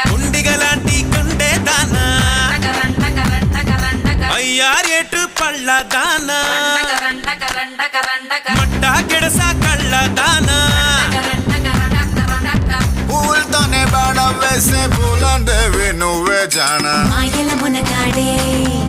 గుండిగలాంటి గుండె దానా అయ్యారేటు పళ్ళ దానా మట్ట గిడస కళ్ళ దానా పూలతోనే బాణం వేసే పూలందేవి నువ్వే జానా మాయల మునగాడే